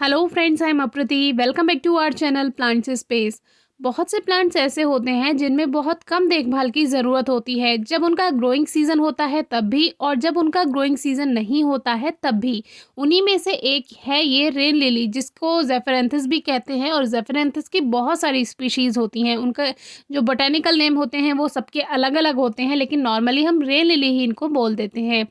Hello friends, I am Aprati. Welcome back to our channel plants space. बहुत से plants ऐसे होते हैं जिनमें बहुत कम देखभाल की ज़रूरत होती है, जब उनका ग्रोइंग सीज़न होता है तब भी और जब उनका ग्रोइंग सीज़न नहीं होता है तब भी। उन्हीं में से एक है ये रेन लिली, जिसको ज़ेफिरेंथिस भी कहते हैं। और ज़ेफिरेंथिस की बहुत सारी स्पीशीज़ होती हैं। उनका जो बोटेनिकल नेम होते हैं वो सबके अलग अलग होते हैं, लेकिन नॉर्मली हम रेन लिली ही इनको बोल देते हैं।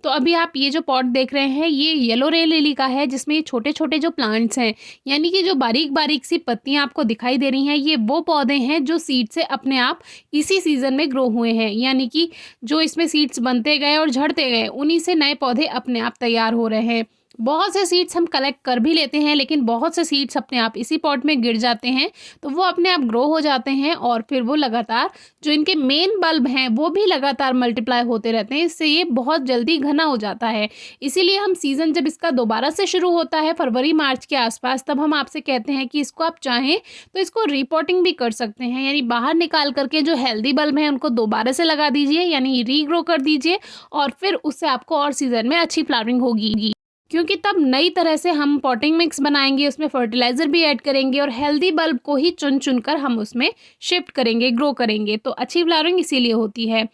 तो अभी आप ये जो पॉट देख रहे हैं ये येलो रेन लिली का है, जिसमें ये छोटे छोटे जो प्लांट्स हैं, यानी कि जो बारीक बारीक सी पत्तियां आपको दिखाई दे रही हैं, ये वो पौधे हैं जो सीड से अपने आप इसी सीजन में ग्रो हुए हैं। यानी कि जो इसमें सीड्स बनते गए और झड़ते गए, उन्हीं से नए पौधे अपने आप तैयार हो रहे हैं। बहुत से सीड्स हम कलेक्ट कर भी लेते हैं, लेकिन बहुत से सीड्स अपने आप इसी पॉट में गिर जाते हैं, तो वो अपने आप ग्रो हो जाते हैं और फिर वो लगातार जो इनके मेन बल्ब हैं वो भी लगातार मल्टीप्लाई होते रहते हैं। इससे ये बहुत जल्दी घना हो जाता है। इसीलिए हम सीज़न जब इसका दोबारा से शुरू होता है फरवरी मार्च के आसपास, तब हम आपसे कहते हैं कि इसको आप चाहें तो इसको रिपोर्टिंग भी कर सकते हैं, यानी बाहर निकाल करके जो हेल्दी बल्ब हैं उनको दोबारा से लगा दीजिए, यानी रीग्रो कर दीजिए, और फिर उससे आपको और सीज़न में अच्छी फ्लावरिंग होगी। क्योंकि तब नई तरह से हम पॉटिंग मिक्स बनाएंगे, उसमें फर्टिलाइज़र भी ऐड करेंगे और हेल्दी बल्ब को ही चुन चुन कर हम उसमें शिफ्ट करेंगे, ग्रो करेंगे। तो अच्छी फ्लावरिंग इसीलिए होती है।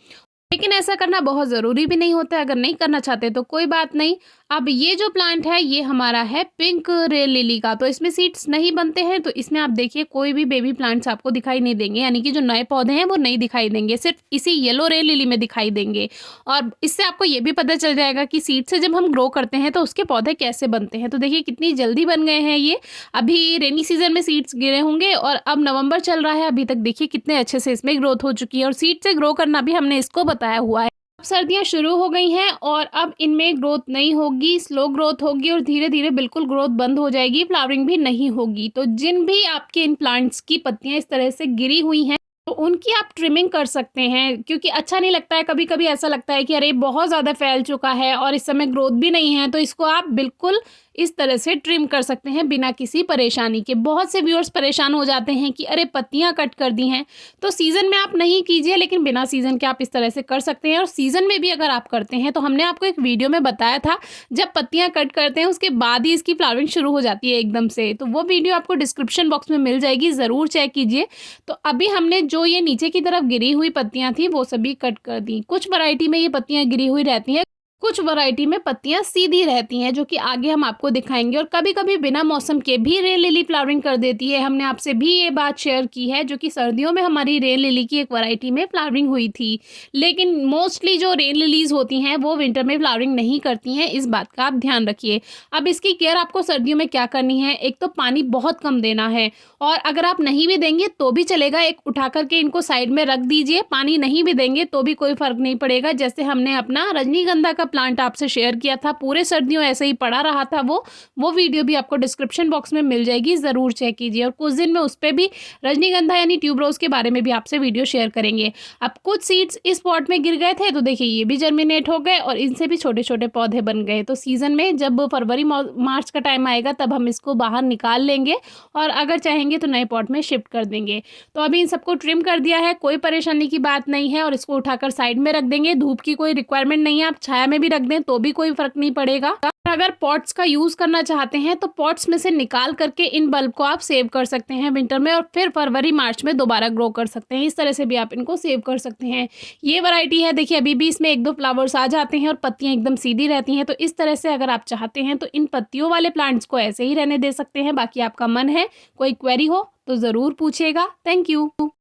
लेकिन ऐसा करना बहुत ज़रूरी भी नहीं होता है। अगर नहीं करना चाहते तो कोई बात नहीं। अब ये जो प्लांट है ये हमारा है पिंक रेन लिली का, तो इसमें सीड्स नहीं बनते हैं। तो इसमें आप देखिए कोई भी बेबी प्लांट्स आपको दिखाई नहीं देंगे, यानी कि जो नए पौधे हैं वो नहीं दिखाई देंगे, सिर्फ इसी येलो रेन लिली में दिखाई देंगे। और इससे आपको ये भी पता चल जाएगा कि सीड से जब हम ग्रो करते हैं तो उसके पौधे कैसे बनते हैं। तो देखिए कितनी जल्दी बन गए हैं ये। अभी रेनी सीजन में सीड्स गिरे होंगे और अब नवंबर चल रहा है, अभी तक देखिए कितने अच्छे से इसमें ग्रोथ हो चुकी है। और सीड से ग्रो करना भी हमने इसको बताया हुआ है। अब सर्दियाँ शुरू हो गई हैं और अब इनमें ग्रोथ नहीं होगी, स्लो ग्रोथ होगी और धीरे धीरे बिल्कुल ग्रोथ बंद हो जाएगी, फ्लावरिंग भी नहीं होगी। तो जिन भी आपके इन प्लांट्स की पत्तियां इस तरह से गिरी हुई हैं, तो उनकी आप ट्रिमिंग कर सकते हैं, क्योंकि अच्छा नहीं लगता है। कभी कभी ऐसा लगता है कि अरे बहुत ज़्यादा फैल चुका है और इस समय ग्रोथ भी नहीं है, तो इसको आप बिल्कुल इस तरह से ट्रिम कर सकते हैं बिना किसी परेशानी के। बहुत से व्यूअर्स परेशान हो जाते हैं कि अरे पत्तियां कट कर दी हैं। तो सीज़न में आप नहीं कीजिए, लेकिन बिना सीज़न के आप इस तरह से कर सकते हैं। और सीज़न में भी अगर आप करते हैं तो हमने आपको एक वीडियो में बताया था, जब पत्तियां कट करते हैं उसके बाद ही इसकी फ्लावरिंग शुरू हो जाती है एकदम से। तो वो वीडियो आपको डिस्क्रिप्शन बॉक्स में मिल जाएगी, ज़रूर चेक कीजिए। तो अभी हमने जो ये नीचे की तरफ गिरी हुई पत्तियां थी वो सभी कट कर दी। कुछ वैरायटी में ये पत्तियां गिरी हुई रहती हैं, कुछ वैरायटी में पत्तियां सीधी रहती हैं, जो कि आगे हम आपको दिखाएंगे। और कभी कभी बिना मौसम के भी रेन लिली फ्लावरिंग कर देती है। हमने आपसे भी ये बात शेयर की है, जो कि सर्दियों में हमारी रेन लिली की एक वैरायटी में फ्लावरिंग हुई थी। लेकिन मोस्टली जो रेन लिलीज होती हैं वो विंटर में फ्लावरिंग नहीं करती हैं, इस बात का आप ध्यान रखिए। अब इसकी केयर आपको सर्दियों में क्या करनी है, एक तो पानी बहुत कम देना है, और अगर आप नहीं भी देंगे तो भी चलेगा, एक उठा करके इनको साइड में रख दीजिए। पानी नहीं भी देंगे तो भी कोई फर्क नहीं पड़ेगा। जैसे हमने अपना रजनीगंधा का प्लांट आपसे शेयर किया था, पूरे सर्दियों ऐसे ही पड़ा रहा था। वो वीडियो भी आपको डिस्क्रिप्शन बॉक्स में मिल जाएगी, ज़रूर चेक कीजिए। और कुछ दिन में उस पर भी रजनीगंधा यानी ट्यूबरोज के बारे में भी आपसे वीडियो शेयर करेंगे। अब कुछ सीड्स इस पॉट में गिर गए थे, तो देखिए ये भी जर्मिनेट हो गए और इनसे भी छोटे छोटे पौधे बन गए। तो सीज़न में जब फरवरी मार्च का टाइम आएगा तब हम इसको बाहर निकाल लेंगे और अगर चाहेंगे तो नए पॉट में शिफ्ट कर देंगे। तो अभी इन सबको ट्रिम कर दिया है, कोई परेशानी की बात नहीं है। और इसको उठाकर साइड में रख देंगे, धूप की कोई रिक्वायरमेंट नहीं है, आप छाया में भी रख दें तो भी कोई फर्क नहीं पड़ेगा। अगर पॉट्स का यूज़ करना चाहते हैं तो पॉट्स में से निकाल करके इन बल्ब को आप सेव कर सकते हैं विंटर में, और फिर फरवरी मार्च में दोबारा ग्रो कर सकते हैं। इस तरह से भी आप इनको सेव कर सकते हैं। ये वैरायटी है, देखिए अभी भी इसमें एक दो फ्लावर्स आ जाते हैं और पत्तियां एकदम सीधी रहती हैं। तो इस तरह से अगर आप चाहते हैं तो इन पत्तियों वाले प्लांट्स को ऐसे ही रहने दे सकते हैं। बाकी आपका मन है, कोई क्वेरी हो तो ज़रूर पूछिएगा। Thank you.